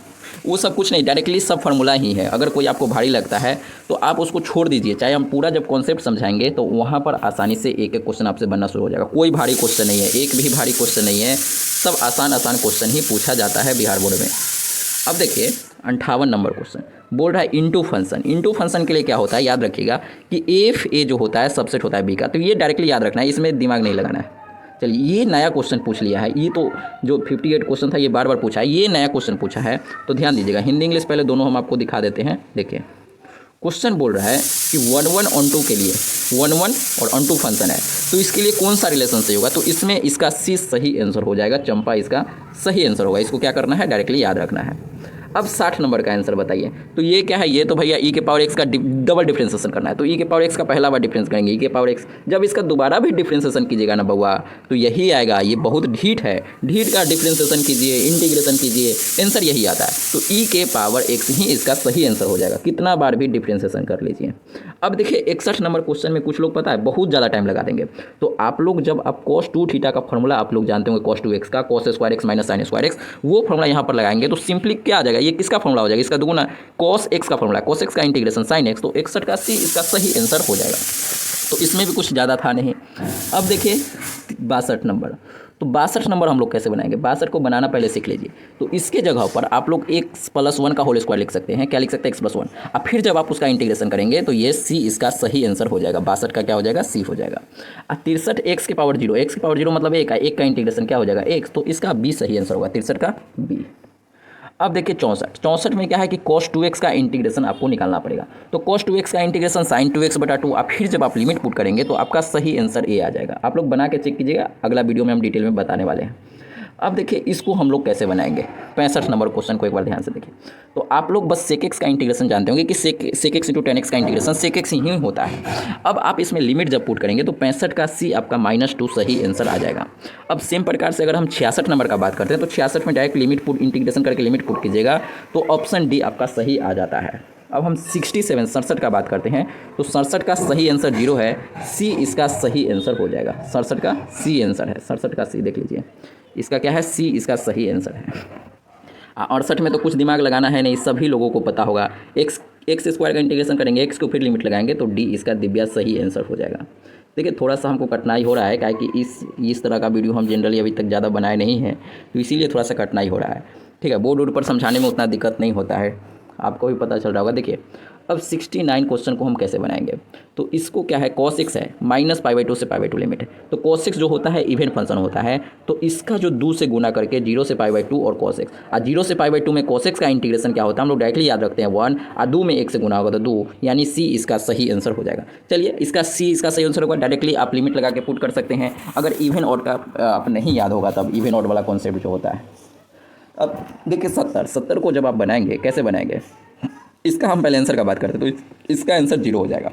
वो सब कुछ नहीं, डायरेक्टली सब फार्मूला ही है। अगर कोई आपको भारी लगता है तो आप उसको छोड़ दीजिए, चाहे हम पूरा जब कॉन्सेप्ट समझाएंगे तो वहाँ पर आसानी से एक एक क्वेश्चन आपसे बनना शुरू हो जाएगा। कोई भारी क्वेश्चन नहीं है, एक भी भारी क्वेश्चन नहीं है, सब आसान आसान क्वेश्चन ही पूछा जाता है बिहार बोर्ड में। अब देखिए 58 नंबर क्वेश्चन बोल रहा है इनटू फंक्शन। इनटू फंक्शन के लिए क्या होता है, याद रखिएगा कि एफ ए जो होता है सबसेट होता है बी का, तो ये डायरेक्टली याद रखना है, इसमें दिमाग नहीं लगाना है। चलिए ये नया क्वेश्चन पूछ लिया है, ये तो जो 58 क्वेश्चन था ये बार बार पूछा है, ये नया क्वेश्चन पूछा है, तो ध्यान दीजिएगा। हिंदी इंग्लिश पहले दोनों हम आपको दिखा देते हैं। देखिए क्वेश्चन बोल रहा है कि 1 ऑन 2 के लिए 1 और ऑन 2 फंक्शन है, तो इसके लिए कौन सा रिलेशन सही होगा, तो इसमें इसका सी सही आंसर हो जाएगा, चंपा इसका सही आंसर होगा। इसको क्या करना है, डायरेक्टली याद रखना है। अब 60 नंबर का आंसर बताइए। तो ये क्या है, ये तो भैया ई के पावर एक्स का डबल डिफ्रेंसिएशन करना है, तो ई के पावर एक्स का पहला बार डिफरेंस करेंगे, ई के पावर एक्स। जब इसका दोबारा भी डिफ्रेंसिएशन कीजिएगा ना बउआ, तो यही आएगा। ये बहुत ढीठ है, ढीठ का डिफ्रेंसिएशन कीजिए, इंटीग्रेशन कीजिए, आंसर यही आता है। तो ई के पावर एक्स ही इसका सही आंसर हो जाएगा, कितना बार भी डिफ्रेंसिएशन कर लीजिए। अब देखिए 61 नंबर क्वेश्चन में कुछ लोग पता है बहुत ज़्यादा टाइम लगा देंगे। तो आप लोग जब आप cos 2 थीटा का फॉर्मूला आप लोग जानते होंगे, cos 2x का cos² x minus sin² x, वो फॉर्मूला यहाँ पर लगाएंगे तो सिंपली क्या आ जाएगा, ये किसका फॉर्मूला हो जाएगा, इसका दुगुना cos x का फॉर्मूला है, cos x का इंटीग्रेशन sin x, तो 61 का c इसका सही आंसर हो जाएगा। तो इसमें भी कुछ ज़्यादा था नहीं। अब देखिए 62 नंबर, तो 62 नंबर हम लोग कैसे बनाएंगे, 62 को बनाना पहले सीख लीजिए। तो इसके जगह पर आप लोग x + 1 का होल स्क्वायर लिख सकते हैं। क्या लिख सकते हैं, x + 1। अब फिर जब आप उसका इंटीग्रेशन करेंगे तो ये c इसका सही आंसर हो जाएगा। 62 का क्या हो जाएगा, c हो जाएगा। अब 63 x की पावर 0, x की पावर 0 मतलब 1 का, 1 का इंटीग्रेशन क्या हो जाएगा, x, तो इसका b सही आंसर होगा, 63 का b। अब देखिए 64 में क्या है कि cos 2x का इंटीग्रेशन आपको निकालना पड़ेगा। तो cos 2x का इंटीग्रेशन sin 2x/2, अब फिर जब आप लिमिट पुट करेंगे तो आपका सही आंसर ए आ जाएगा। आप लोग बना के चेक कीजिएगा, अगला वीडियो में हम डिटेल में बताने वाले हैं। अब देखिए इसको हम लोग कैसे बनाएंगे, 65 नंबर क्वेश्चन को एक बार ध्यान से देखिए। तो आप लोग बस sec x का इंटीग्रेशन जानते होंगे कि sec x × tan x का इंटीग्रेशन sec x ही होता है। अब आप इसमें लिमिट जब पुट करेंगे तो 65 का c आपका -2 सही आंसर आ जाएगा। अब सेम प्रकार से अगर हम 66 नंबर का बात करते हैं तो 66 में डायरेक्ट लिमिट पुट इंटीग्रेशन करके लिमिट पुट कीजिएगा तो ऑप्शन डी आपका सही आ जाता है। अब हम 67 का बात करते हैं तो 67 का सही आंसर 0 है, सी इसका सही आंसर हो जाएगा। 67 का सी आंसर है, 67 का सी देख लीजिए, इसका क्या है, सी इसका सही आंसर है। 68 में तो कुछ दिमाग लगाना है नहीं, सभी लोगों को पता होगा। एक्स स्क्वायर का इंटीग्रेशन करेंगे, एक्स को फिर लिमिट लगाएंगे तो डी इसका दिव्या सही आंसर हो जाएगा। देखिए थोड़ा सा हमको कठिनाई हो रहा है, क्या कि इस तरह का वीडियो हम जनरली अभी तक ज़्यादा बनाए नहीं हैं, तो इसीलिए थोड़ा सा कठिनाई हो रहा है। ठीक है, बोर्ड पर समझाने में उतना दिक्कत नहीं होता है, आपको भी पता चल रहा होगा। देखिए अब 69 क्वेश्चन को हम कैसे बनाएंगे, तो इसको क्या है, cos x है, -π/2 से π/2 लिमिट है। तो cos x जो होता है इवन फंक्शन होता है, तो इसका जो 2 से गुना करके 0 से π/2 और cos x, और 0 से π/2 में cos x का इंटीग्रेशन क्या होता है, हम लोग डायरेक्टली याद रखते हैं 1, और 2 में 1 से गुना होगा तो 2, यानी c इसका सही आंसर हो जाएगा। चलिए इसका c इसका सही आंसर होगा, डायरेक्टली आप लिमिट लगा के पुट कर सकते हैं। अगर इवन ऑड का आप नहीं याद होगा तब इवन ऑड वाला कॉन्सेप्ट जो होता है। अब देखिए 70 को जब आप बनाएंगे, कैसे बनाएंगे, इसका हम पहले आंसर का बात करते हैं। तो इसका आंसर 0 हो जाएगा।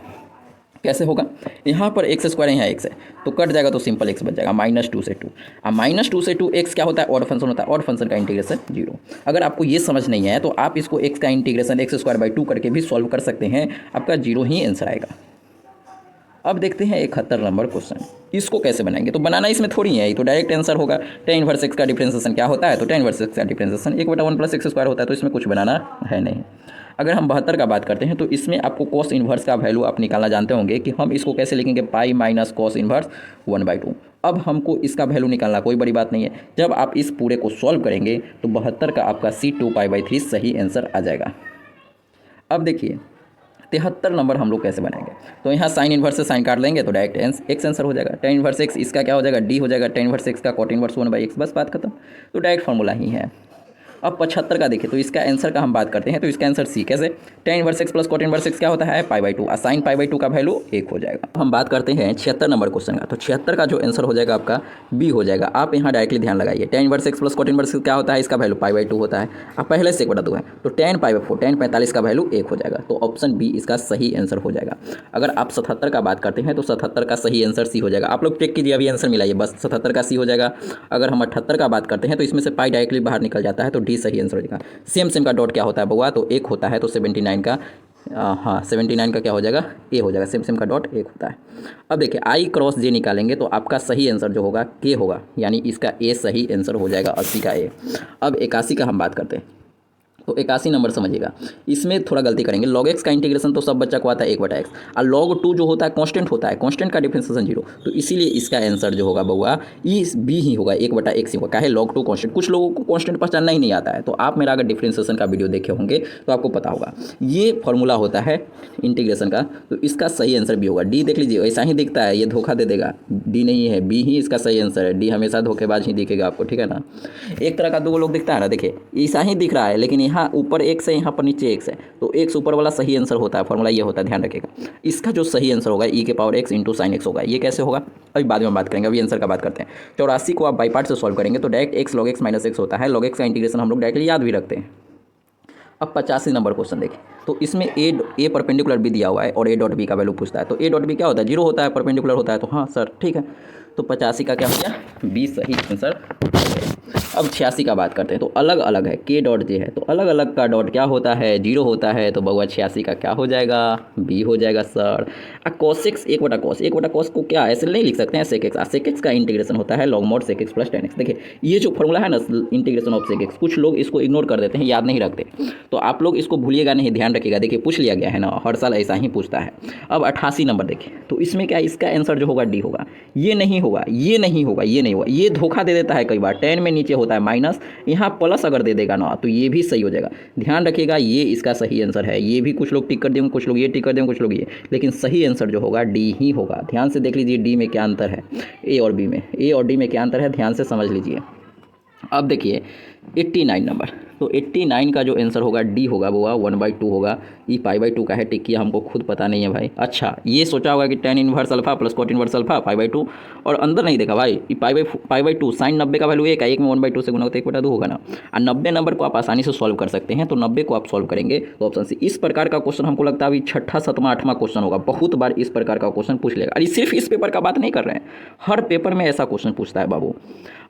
कैसे होगा, यहाँ पर x स्क्वायर यहाँ x है तो कट जाएगा तो सिंपल x बच जाएगा, -2 से 2। अब -2 से 2 x क्या होता है, ऑड फंक्शन होता है, ऑड फंक्शन का इंटीग्रेशन 0। अगर आपको ये समझ नहीं आया तो आप इसको x का इंटीग्रेशन x² 2 करके भी सॉल्व कर सकते हैं, आपका 0 ही आंसर आएगा। अब देखते हैं 71 नंबर क्वेश्चन, इसको कैसे बनाएंगे। तो बनाना इसमें थोड़ी है, ये तो डायरेक्ट आंसर होगा। tan 1x का डिफरेंशिएशन क्या होता है, तो tan 1x का डिफरेंशिएशन 1/1 + x² होता है, तो इसमें कुछ बनाना है नहीं। अगर हम 72 का बात करते हैं तो इसमें आपको cos इन्वर्स का वैल्यू आप निकालना जानते होंगे कि हम इसको कैसे लिखेंगे, पाई - cos इन्वर्स 1/2। अब हमको इसका वैल्यू निकालना कोई बड़ी बात नहीं है। जब आप इस पूरे को सॉल्व करेंगे तो 72 का आपका c 2π/3 सही आंसर आ जाएगा। अब देखिए 73 नंबर हम लोग कैसे बनाएंगे, तो यहाँ साइन इन्वर्स से साइन काट लेंगे तो डायरेक्ट x आंसर हो जाएगा। tan इन्वर्स x इसका क्या हो जाएगा, d हो जाएगा। tan इन्वर्स x का cot इन्वर्स 1/x, बस बात खत्म। तो डायरेक्ट फार्मूला ही है। अब 75 का देखिए, तो इसका आंसर का हम बात करते हैं, तो इसका आंसर सी कैसे, tan inverse x + cot inverse x क्या होता है, π/2, और sin π/2 का वैल्यू 1 हो जाएगा। हम बात करते हैं 76 नंबर क्वेश्चन का, तो 76 का जो आंसर हो जाएगा आपका बी हो जाएगा। आप यहाँ डायरेक्टली ध्यान लगाइए, tan inverse x + cot inverse क्या होता है, इसका वैल्यू π/2 होता है, अब पहले से 1/2 है, तो tan π/4, tan 45 का वैल्यू 1 हो जाएगा। तो ऑप्शन बी इसका सही आंसर हो जाएगा। अगर आप 77 का बात करते हैं तो 77 का सही आंसर सी हो जाएगा। आप लोग चेक कीजिए, अभी आंसर मिलाइए, बस 77 का सी हो जाएगा। अगर हम 78 का बात करते हैं तो इसमें से पाई डायरेक्टली बाहर निकल जाता है, तो डी सही आंसर हो जाएगा। सेम का डॉट क्या होता है बउआ, तो 1 होता है, तो 79 का 79 का क्या हो जाएगा, ए हो जाएगा। सेम का डॉट 1 होता है। अब देखिए I क्रॉस J निकालेंगे तो आपका सही आंसर जो होगा के होगा, यानी इसका ए सही आंसर हो जाएगा, 80 का ए। अब 81 का हम बात करते हैं, तो 81 नंबर समझिएगा, इसमें थोड़ा गलती करेंगे। log x का इंटीग्रेशन तो सब बच्चा को आता है 1/x, और log 2 जो होता है कांस्टेंट होता है, कांस्टेंट का डिफरेंशिएशन 0, तो इसीलिए इसका आंसर जो होगा बउआ ई बी ही होगा, 1/x ही होगा। क्या है, log 2 कांस्टेंट। कुछ लोगों को कांस्टेंट पहचानना ही नहीं आता है, तो आप मेरा अगर डिफरेंशिएशन का वीडियो देखे होंगे तो आपको पता होगा। ये फॉर्मूला होता है इंटीग्रेशन का, तो इसका सही आंसर बी होगा। डी देख लीजिए, ऐसा ही दिखता है, ये धोखा दे देगा, डी नहीं है, बी ही इसका सही आंसर है। डी हमेशा धोखेबाज ही दिखेगा आपको, ठीक है ना। एक तरह का दो लोग दिखता है ना, देखिए ऐसा ही दिख रहा है, लेकिन यहाँ ऊपर x है, यहाँ पर नीचे x है, तो x ऊपर वाला सही आंसर होता है। फॉर्मूला ये होता है, ध्यान रखिएगा। इसका जो सही आंसर होगा e⁻x × sin x होगा। ये कैसे होगा अभी बाद में बात करेंगे, अभी आंसर का बात करते हैं। 84 को आप बाई पार्ट से सॉल्व करेंगे तो direct x log x - x होता है। log x का इंटीग्रेशन हम लोग डायरेक्टली याद भी रखते हैं। अब 85 नंबर क्वेश्चन देखिए, तो इसमें ए परपेंडिकुलर बी दिया हुआ है और a.b का वैल्यू पूछता है। तो a.b क्या होता है, 0 होता है, परपेंडिकुलर होता है, तो हाँ सर ठीक है। तो 85 का क्या हो गया, बी सही आंसर। अब 86 का बात करते हैं तो अलग अलग है, के डॉट जे है तो अलग अलग का डॉट क्या होता है, 0 होता है, तो बउआ 86 का क्या हो जाएगा, बी हो जाएगा सर। कॉस एक्स 1/cos को क्या ऐसे नहीं लिख सकते हैं सेक एक्स, सेक एक्स का इंटीग्रेशन होता है log mod sec x plus tan x। देखिए ये जो फॉर्मूला है ना इंटीग्रेशन ऑफ सेक एक्स, कुछ लोग इसको इग्नोर कर देते हैं, याद नहीं रखते, तो आप लोग इसको भूलिएगा नहीं, ध्यान रखिएगा। देखिए पूछ लिया गया है ना, हर साल ऐसा ही पूछता है। अब 88 नंबर देखिए, तो इसमें क्या इसका आंसर जो होगा डी होगा, ये नहीं होगा, ये नहीं होगा, ये नहीं होगा, ये धोखा दे देता है कई बार, 10 में नीचे होता है माइनस, यहाँ प्लस अगर दे देगा ना तो ये भी सही हो जाएगा। ध्यान रखिएगा ये इसका सही आंसर है, ये भी कुछ लोग टिक कर देंगे, कुछ लोग ये टिक कर देंगे, कुछ लोग ये, लेकिन सही आंसर जो होगा डी ही होगा। ध्यान से देख लीजिए डी में क्या अंतर है, ए और बी में, ए और डी में क्या अंतर है, ध्यान से समझ लीजिए। अब देखिए 89 नंबर, तो 89 का जो आंसर होगा डी होगा वो 1/2 होगा। ये π/2 का है, टिक किया, हमको खुद पता नहीं है भाई। अच्छा ये सोचा होगा कि tan inverse alpha plus cot inverse alpha π/2, और अंदर नहीं देखा भाई, ये π/2 साइन 90 का वैल्यू 1 है, 1 में 1/2 से गुना होता है 1/2 होगा ना। और 90 नंबर को आप आसानी से सॉल्व कर सकते हैं, तो 90 को आप सॉल्व करेंगे तो ऑप्शन सी। इस प्रकार का क्वेश्चन हमको लगता है अभी 6ठा 7वां 8वां क्वेश्चन होगा, बहुत बार इस प्रकार का क्वेश्चन पूछ लेगा। और सिर्फ इस पेपर का बात नहीं कर रहे हैं, हर पेपर में ऐसा क्वेश्चन पूछता है बाबू।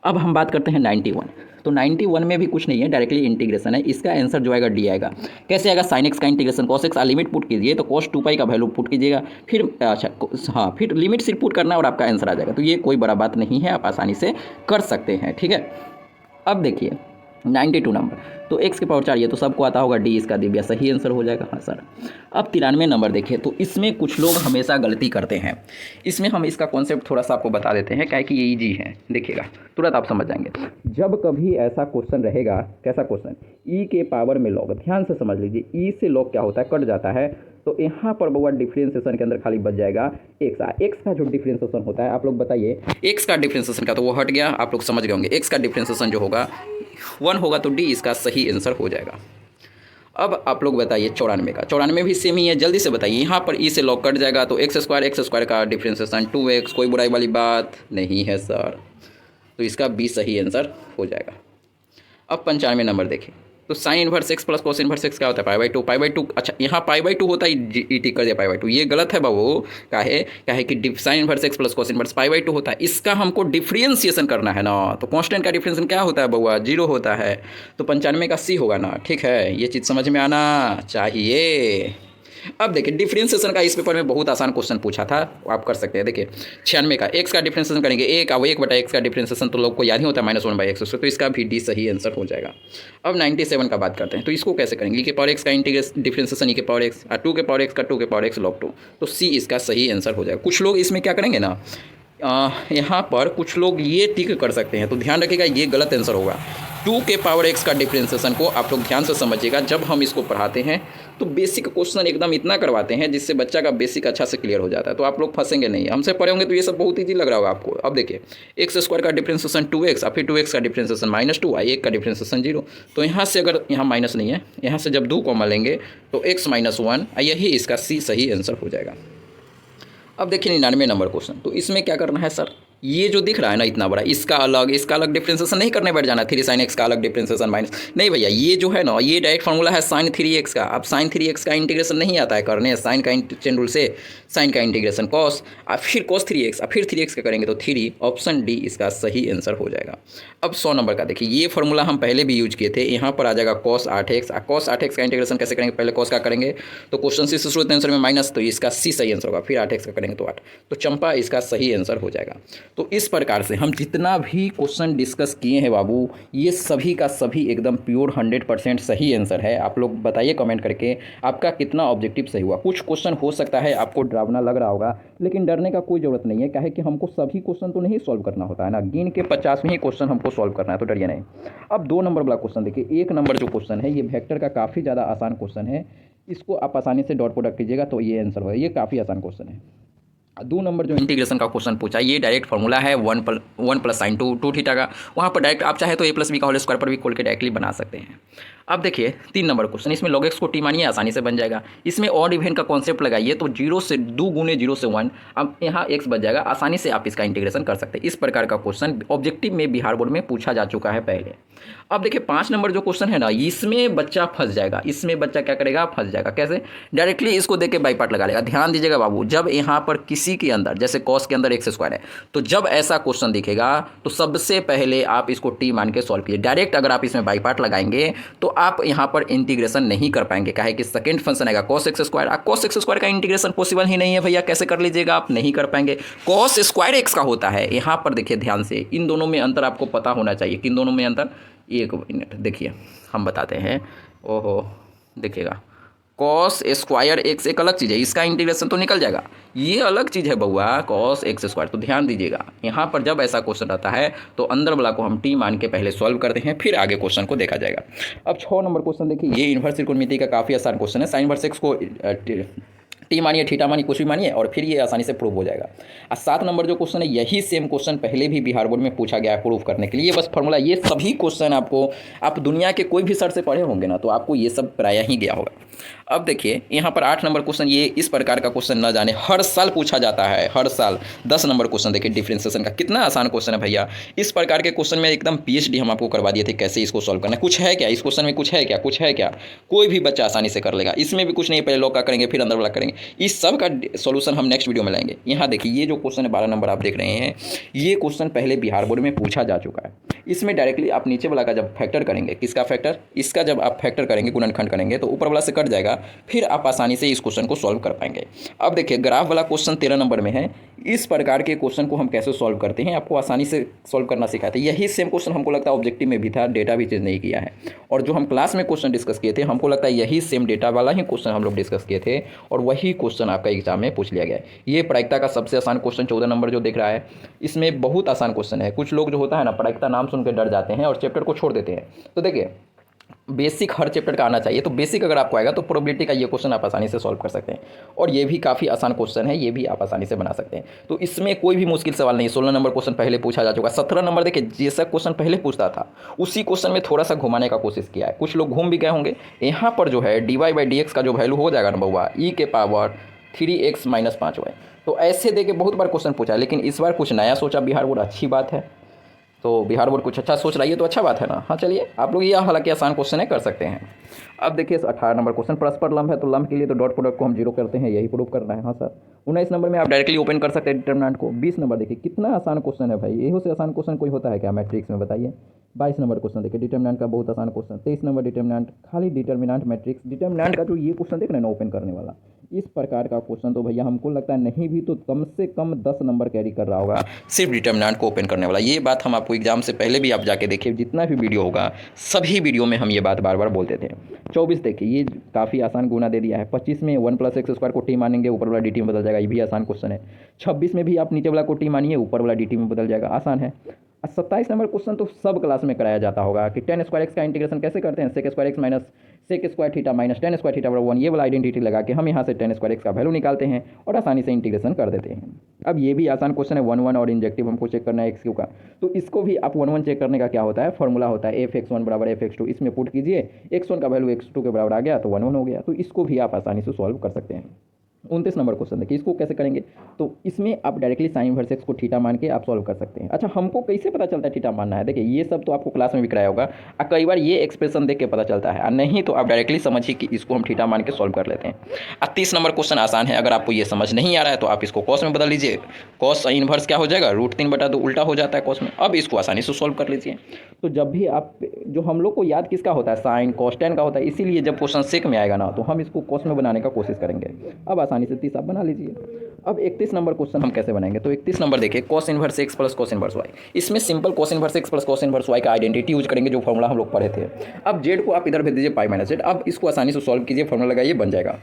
अब हम बात करते हैं 91, तो 91 में भी कुछ नहीं है, डायरेक्टली इंटीग्रेशन है। इसका आंसर जो आएगा डी आएगा। कैसे आएगा, साइन एक्स का integration cos x, limit put कीजिए तो cos 2π का वैल्यू पुट कीजिएगा, फिर अच्छा हाँ फिर लिमिट सिर्फ पुट करना है और आपका आंसर आ जाएगा। तो ये कोई बड़ा बात नहीं है, आप आसानी से कर सकते हैं, ठीक है। अब देखिए 92 नंबर, तो x के पावर 4 ये तो सबको आता होगा, डी इसका दिव्या सही आंसर हो जाएगा, हाँ सर। अब 93 नंबर देखिए, तो इसमें कुछ लोग हमेशा गलती करते हैं। इसमें हम इसका कॉन्सेप्ट थोड़ा सा आपको बता देते हैं, क्या है कि ये ईजी है, देखिएगा तुरंत आप समझ जाएंगे। जब कभी ऐसा क्वेश्चन रहेगा, कैसा क्वेश्चन, ई के पावर में लॉग, ध्यान से समझ लीजिए, ई से लॉग क्या होता है, कट जाता है, तो यहाँ पर बउआ डिफ्रेंसिएशन के अंदर खाली बच जाएगा एक्स। एक्स का जो डिफ्रेंसिएशन होता है, आप लोग बताइए, एक्स का डिफ्रेंसिएशन का तो वो हट गया, आप लोग समझ गए होंगे। एक्स का डिफ्रेंसिएशन जो होगा 1 होगा, तो डी इसका सही आंसर हो जाएगा। अब आप लोग बताइए 94 का, 94 भी सेम ही है, जल्दी से बताइए। यहाँ पर ई से लॉग कट जाएगा तो एक्स स्क्वायर का डिफ्रेंसिएशन 2x, कोई बुराई वाली बात नहीं है सर, तो इसका बी सही आंसर हो जाएगा। अब 95 नंबर देखिए, तो sign inverse x plus cos inverse x क्या होता है, π/2। अच्छा यहाँ π/2 होता है, ई टिक कर दिया π/2, ये गलत है बाबू। क्या है कि sine inverse x plus cos inverse π/2 होता है, इसका हमको डिफ्रेंसिएशन करना है ना, तो कांस्टेंट का डिफ्रेंसिएशन क्या होता है बउआ, 0 होता है, तो 95 का सी होगा ना, ठीक है। ये चीज़ समझ में आना चाहिए। अब देखिए डिफ्रेंसिएशन का इस पेपर में बहुत आसान क्वेश्चन पूछा था, आप कर सकते हैं। देखिए 96 का, एक्स का डिफ्रेंसिएशन करेंगे, एक 1/x का डिफ्रेंसिएशन तो लोग को याद ही होता है -1/x, तो इसका भी डी सही आंसर हो जाएगा। अब 97 का बात करते हैं, तो इसको कैसे करेंगे, e के पावर एक्स का इंटीग्रेशन डिफ्रेंसिएशन e के पावर एक्स, और 2 के पावर एक्स का 2 के पावर एक्स log 2, तो सी इसका सही आंसर हो जाएगा। कुछ लोग इसमें क्या करेंगे ना, यहाँ पर कुछ लोग ये टिक कर सकते हैं, तो ध्यान रखिएगा ये गलत आंसर होगा। 2 के पावर एक्स का डिफ्रेंसिएशन को आप लोग ध्यान से समझिएगा, जब हम इसको पढ़ाते हैं तो बेसिक क्वेश्चन एकदम इतना करवाते हैं जिससे बच्चा का बेसिक अच्छा से क्लियर हो जाता है, तो आप लोग फंसेंगे नहीं। हमसे पढ़े होंगे तो ये सब बहुत ईजी लग रहा होगा आपको। अब देखिए x² का डिफ्रेंसिएशन 2x, और फिर 2x का डिफ्रेंसिएशन -2, 1 का डिफ्रेंसिएशन 0, तो यहाँ से अगर यहाँ माइनस नहीं है, यहाँ से जब 2 कॉमन लेंगे तो x - 1, यही इसका सी सही आंसर हो जाएगा। अब देखिए 99 नंबर क्वेश्चन, तो इसमें क्या करना है सर, ये जो दिख रहा है ना इतना बड़ा, इसका अलग डिफ्रेंसिएशन नहीं करने बैठ जाना, 3 sin x का अलग डिफ्रेंसिएशन माइनस नहीं भैया, ये जो है ना ये डायरेक्ट फार्मूला है sin 3x का। अब sin 3x का इंटीग्रेशन नहीं आता है करने, साइन का चेन रूल से साइन का इंटीग्रेशन cos, और फिर cos 3x, और फिर 3x का करेंगे तो 3, ऑप्शन डी इसका सही आंसर हो जाएगा। अब 100 नंबर का देखिए, ये फार्मूला हम पहले भी यूज किए थे, यहाँ पर आ जाएगा cos 8x, और cos 8x का इंटीग्रेशन कैसे करेंगे, पहले cos का करेंगे तो क्वेश्चन से शुरू आंसर में माइनस, तो इसका सी सही आंसर होगा, फिर 8x का करेंगे तो 8, तो चंपा इसका सही आंसर हो जाएगा। तो इस प्रकार से हम जितना भी क्वेश्चन डिस्कस किए हैं बाबू, ये सभी का सभी एकदम प्योर 100% सही आंसर है। आप लोग बताइए कमेंट करके आपका कितना ऑब्जेक्टिव सही हुआ। कुछ क्वेश्चन हो सकता है आपको डरावना लग रहा होगा, लेकिन डरने का कोई ज़रूरत नहीं है, क्या है कि हमको सभी क्वेश्चन तो नहीं सॉल्व करना होता है ना, गिन के 50 में ही क्वेश्चन हमको सॉल्व करना है, तो डरिए नहीं। अब 2 नंबर वाला क्वेश्चन देखिए, 1 नंबर जो क्वेश्चन है ये वेक्टर का काफ़ी ज़्यादा आसान क्वेश्चन है, इसको आप आसानी से डॉट प्रोडक्ट कीजिएगा तो ये आंसर होगा, ये काफ़ी आसान क्वेश्चन है। 2 नंबर जो इंटीग्रेशन का क्वेश्चन पूछा, ये डायरेक्ट फार्मूला है 1 + sin 2 थीटा का, वहाँ पर डायरेक्ट आप चाहे तो a + b का होल स्क्वायर पर भी खोल के डायरेक्टली बना सकते हैं। अब देखिए 3 नंबर क्वेश्चन, इसमें log x को टी मानिए, आसानी से बन जाएगा। इसमें ऑड इवन का कॉन्सेप्ट लगाइए तो 0 से 2 गुने 0 से 1, अब यहाँ x बच जाएगा, आसानी से आप इसका इंटीग्रेशन कर सकते हैं। इस प्रकार का क्वेश्चन ऑब्जेक्टिव में बिहार बोर्ड में पूछा जा चुका है पहले। अब देखिए 5 नंबर जो क्वेश्चन है ना, इसमें बच्चा फंस जाएगा। इसमें बच्चा क्या करेगा, फंस जाएगा। कैसे? डायरेक्टली इसको देख के बाई पार्ट लगा लेगा। ध्यान दीजिएगा बाबू, जब यहाँ पर किसी के अंदर जैसे कॉस के अंदर x² है, तो जब ऐसा क्वेश्चन दिखेगा तो सबसे पहले आप इसको टी मान के सॉल्व कीजिए। डायरेक्ट अगर आप इसमें बाई पार्ट लगाएंगे तो आप यहाँ पर इंटीग्रेशन नहीं कर पाएंगे। क्या है कि सेकंड फंक्शन आएगा cos x²। cos x² का इंटीग्रेशन पॉसिबल ही नहीं है भैया, कैसे कर लीजिएगा आप, नहीं कर पाएंगे। cos² x का होता है। यहाँ पर देखिए ध्यान से, इन दोनों में अंतर आपको पता होना चाहिए। किन दोनों में अंतर, एक मिनट देखिए हम बताते हैं। ओहो देखिएगा, cos स्क्वायर एक्स एक अलग चीज़ है, इसका इंटीग्रेशन तो निकल जाएगा। ये अलग चीज़ है बउआ cos x²। तो ध्यान दीजिएगा, यहाँ पर जब ऐसा क्वेश्चन आता है तो अंदर वाला को हम टी मान के पहले सॉल्व करते हैं, फिर आगे क्वेश्चन को देखा जाएगा। अब 6 नंबर क्वेश्चन देखिए, ये इन्वर्स त्रिकोणमिति का काफ़ी आसान क्वेश्चन है। साइन इन्वर्स एक्स को टी मानिए, थीटा मानिए, कुछ भी मानिए, और फिर ये आसानी से प्रूव हो जाएगा। और 7 नंबर जो क्वेश्चन है, यही सेम क्वेश्चन पहले भी बिहार बोर्ड में पूछा गया है प्रूव करने के लिए। बस फॉर्मूला, ये सभी क्वेश्चन आपको, आप दुनिया के कोई भी सर से पढ़े होंगे ना, तो आपको ये सब प्रायः ही गया होगा। अब देखिए यहाँ पर 8 नंबर क्वेश्चन, ये इस प्रकार का क्वेश्चन न जाने हर साल पूछा जाता है, हर साल। 10 नंबर क्वेश्चन देखिए डिफरेंशिएशन का, कितना आसान क्वेश्चन है भैया। इस प्रकार के क्वेश्चन में एकदम PhD हम आपको करवा दिए थे कैसे इसको सॉल्व करना है। कुछ है क्या इस क्वेश्चन में, कुछ है क्या, कुछ है क्या? कोई भी बच्चा आसानी से कर लेगा। इसमें भी कुछ नहीं, पहले लॉग का करेंगे फिर अंदर वाला करेंगे। इस सब का सॉल्यूशन हम नेक्स्ट वीडियो में लाएंगे। यहाँ देखिए ये जो क्वेश्चन है 12 नंबर आप देख रहे हैं, ये क्वेश्चन पहले बिहार बोर्ड में पूछा जा चुका है। इसमें डायरेक्टली आप नीचे वाला का जब फैक्टर करेंगे, किसका फैक्टर, इसका जब आप फैक्टर करेंगे, गुणनखंड करेंगे, तो ऊपर वाला से कट जाएगा, फिर आप आसानी से इस क्वेश्चन को सॉल्व कर पाएंगे। अब देखिए ग्राफ वाला क्वेश्चन 13 नंबर में है। इस प्रकार के क्वेश्चन को हम कैसे सॉल्व करते हैं, आपको आसानी से सॉल्व करना सिखाते हैं। यही सेम क्वेश्चन हमको लगता है ऑब्जेक्टिव में भी था, डेटा भी चेंज नहीं किया है। और जो हम क्लास में क्वेश्चन डिस्कस किए थे, हमको लगता है यही सेम डेटा वाला ही क्वेश्चन हम लोग डिस्कस किए थे, और वही क्वेश्चन आपका एग्जाम में पूछ लिया गया है। ये प्रायिकता का सबसे आसान क्वेश्चन 14 नंबर जो देख रहा है, इसमें बहुत आसान क्वेश्चन है। कुछ लोग जो होता है ना, प्रायिकता नाम सुन के डर जाते हैं और चैप्टर को छोड़ देते हैं। तो देखिए बेसिक हर चैप्टर का आना चाहिए, तो बेसिक अगर आपको आएगा तो प्रोबेबिलिटी का ये क्वेश्चन आप आसानी से सॉल्व कर सकते हैं। और ये भी काफ़ी आसान क्वेश्चन है, ये भी आप आसानी से बना सकते हैं। तो इसमें कोई भी मुश्किल सवाल नहीं। 16 नंबर क्वेश्चन पहले पूछा जा चुका है। 17 नंबर देखिए, जैसा क्वेश्चन पहले पूछता था उसी क्वेश्चन में थोड़ा सा घुमाने का कोशिश किया है। कुछ लोग घूम भी गए होंगे। यहाँ पर जो है dy/dx का जो वैल्यू हो जाएगा ना बउआ, e⁻³ - 5y। तो ऐसे देके बहुत बार क्वेश्चन पूछा है, लेकिन इस बार कुछ नया सोचा बिहार बोर्ड, अच्छी बात है। तो बिहार बोर्ड कुछ अच्छा सोच रही है तो अच्छा बात है ना। हाँ चलिए, आप लोग ये हालांकि आसान क्वेश्चन है, कर सकते हैं। अब देखिए 18 नंबर क्वेश्चन, परस्पर लंब है, तो लंब के लिए तो डॉट प्रोडक्ट को हम 0 करते हैं, यही प्रूव करना है। हाँ सर। 19 नंबर में आप डायरेक्टली ओपन कर सकते हैं डिटर्मिनेंट को। 20 नंबर देखिए कितना आसान क्वेश्चन है भाई, यही से आसान क्वेश्चन कोई होता है क्या मैट्रिक्स में, बताइए। 22 नंबर क्वेश्चन देखिए डिटर्मिनेंट का, बहुत आसान क्वेश्चन। 23 नंबर डिटर्मिनेंट, खाली डिटर्मिनेंट मैट्रिक्स, डिटर्मिनेंट का जो ये क्वेश्चन देख रहे हैं ना ओपन करने वाला, इस प्रकार का क्वेश्चन तो भैया हमको लगता है नहीं भी तो कम से कम 10 नंबर कैरी कर रहा होगा, सिर्फ डिटर्मिनेंट को ओपन करने वाला। ये बात हम आपको एग्जाम से पहले भी आप जाके देखिए, जितना भी वीडियो होगा सभी वीडियो में हम ये बात बार बार बोलते थे। 24 देखिए, ये काफ़ी आसान गुना दे दिया है। 25 में 1 + x² को टी मानेंगे, ऊपर वाला dt में बदल जाएगा, ये भी आसान क्वेश्चन है। 26 में भी आप नीचे वाला को टी मानिए, ऊपर वाला dt में बदल जाएगा, आसान है। 27 नंबर क्वेश्चन तो सब क्लास में कराया जाता होगा कि tan² x का इंटीग्रेशन कैसे करते हैं, sec² x - sec² theta - tan² theta = 1। ये वाला आइडेंटिटी लगा के हम यहाँ से tan² x का वैल्यू निकालते हैं और आसानी से इंटीग्रेशन कर देते हैं। अब ये भी आसान क्वेश्चन है। 1 और इंजेक्टिव हमको चेक करना है x³ का, तो इसको भी आप 1 चेक करने का क्या होता है, फॉर्मूला होता है f(x1) = f(x2)। इसमें पुट कीजिए, x1 का वैल्यू x2 के बराबर आ गया तो 1 हो गया। तो इसको भी आप आसानी से सॉल्व कर सकते हैं। 29 नंबर क्वेश्चन देखिए, इसको कैसे करेंगे, तो इसमें आप डायरेक्टली साइन इनवर्स एक्स को थीटा मान के आप सॉल्व कर सकते हैं। अच्छा, हमको कैसे पता चलता है थीटा मानना है, देखिए ये सब तो आपको क्लास में भी कराया होगा, और कई बार ये एक्सप्रेशन देख के पता चलता है, और नहीं तो आप डायरेक्टली समझिए कि इसको हम थीटा मान के सॉल्व कर लेते हैं। 30 नंबर क्वेश्चन आसान है, अगर आपको ये समझ नहीं आ रहा है तो आप इसको कॉस में बदल लीजिए। कॉस इनवर्स क्या हो जाएगा, √3/2 उल्टा हो जाता है कॉस में। अब इसको आसानी से सॉल्व कर लीजिए। तो जब भी आप, जो हम लोग को याद किसका होता है, साइन कॉस टेन का होता है, इसीलिए जब क्वेश्चन सेक में आएगा ना तो हम इसको कॉस में बनाने का कोशिश करेंगे। अब आसानी से 30 आप बना लीजिए। अब 31 नंबर क्वेश्चन हम कैसे बनाएंगे, तो 31 नंबर देखिए, cos inverse x plus cos inverse y. इसमें simple cos inverse x plus cos inverse y का आइडेंटिटी यूज करेंगे, जो फॉर्मूला हम लोग पढ़े थे। अब जेड को आप इधर भेज दीजिए पाई माइनस जेड। अब इसको आसानी से सॉल्व कीजिए, फॉर्मूला लगाइए, बन जाएगा।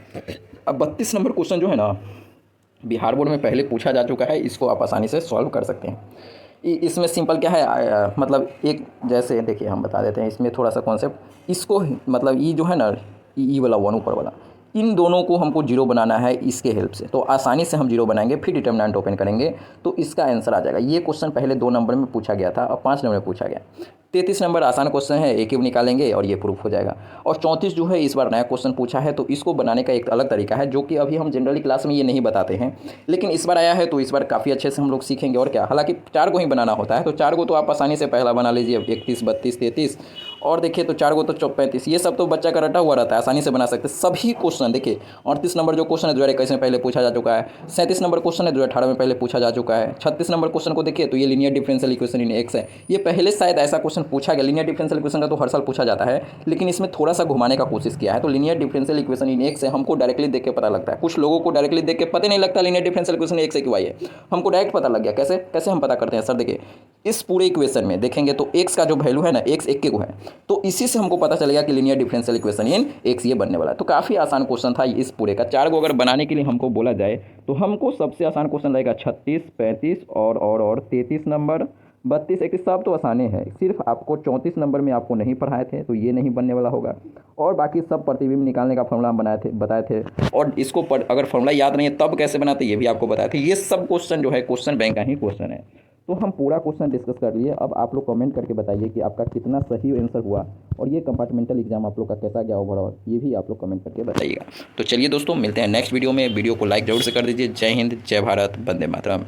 अब 32 नंबर क्वेश्चन जो है ना, बिहार बोर्ड में पहले पूछा जा चुका है, इसको आप आसानी से सॉल्व कर सकते हैं। इसमें सिंपल क्या है, मतलब एक जैसे देखिए हम बता देते हैं, इसमें थोड़ा सा कॉन्सेप्ट, इसको मतलब ई जो है ना, ई वाला 1 ऊपर वाला, इन दोनों को हमको जीरो बनाना है इसके हेल्प से, तो आसानी से हम जीरो बनाएंगे, फिर डिटर्मिनेंट ओपन करेंगे तो इसका आंसर आ जाएगा। ये क्वेश्चन पहले 2 नंबर में पूछा गया था और 5 नंबर में पूछा गया। 33 नंबर आसान क्वेश्चन है, एक ही निकालेंगे और ये प्रूफ हो जाएगा। और 34 जो है इस बार नया क्वेश्चन पूछा है, तो इसको बनाने का एक अलग तरीका है जो कि अभी हम जनरली क्लास में ये नहीं बताते हैं, लेकिन इस बार आया है तो इस बार काफ़ी अच्छे से हम लोग सीखेंगे। और क्या, हालांकि 4 को ही बनाना होता है, तो 4 को तो आप आसानी से पहला बना लीजिए, 31, 32, 33 और देखिए तो 4 को तो 35, ये सब तो बच्चा का रटा हुआ रहता है, आसानी से बना सकते हैं सभी क्वेश्चन। देखिए 38 नंबर जो क्वेश्चन है 2021 में पहले पूछा जा चुका है, 37 नंबर क्वेश्चन है 2018 में पहले पूछा जा चुका है, 36 नंबर क्वेश्चन को देखिए तो ये linear differential equation in x है, ये पहले शायद ऐसा क्वेश्चन पूछा गया। लीनियर डिफरेंशियल इक्वेशन का तो हर साल पूछा जाता है, लेकिन इसमें थोड़ा सा घुमाने का कोशिश किया है। तो linear differential equation in x है, हमको डायरेक्टली देख के पता लगता है, कुछ लोगों को डायरेक्टली देख के पता नहीं लगता लीनियर डिफरेंशियल इक्वेशन एक्स है कि वाई है, हमको डायरेक्ट पता लग गया। कैसे कैसे हम पता करते हैं सर? देखिए इस पूरे इक्वेशन में देखेंगे तो एक्स का जो वैल्यू है ना, एक्स एक के को है, तो इसी से हमको पता चलेगा कि linear differential equation in x ये बनने वाला है। तो काफ़ी आसान क्वेश्चन था इस पूरे का। 4 को अगर बनाने के लिए हमको बोला जाए तो हमको सबसे आसान क्वेश्चन रहेगा 36, 35 और 33 नंबर, 32, 31 सब तो आसानी है। सिर्फ आपको 34 नंबर में आपको नहीं पढ़ाए थे तो ये नहीं बनने वाला होगा, और बाकी सब प्रतिबिंब निकालने का फॉर्मूला हम बताए थे, और इसको अगर फॉर्मूला याद नहीं है तब कैसे बनाते ये भी आपको बताए थे। ये सब क्वेश्चन जो है क्वेश्चन बैंक का ही क्वेश्चन है। तो हम पूरा क्वेश्चन डिस्कस कर लिए। अब आप लोग कमेंट करके बताइए कि आपका कितना सही आंसर हुआ, और ये कंपार्टमेंटल एग्जाम आप लोग का कैसा गया ओवरऑल, ये भी आप लोग कमेंट करके बताइएगा। तो चलिए दोस्तों, मिलते हैं नेक्स्ट वीडियो में। वीडियो को लाइक जरूर से कर दीजिए। जय हिंद, जय भारत, वंदे मातरम।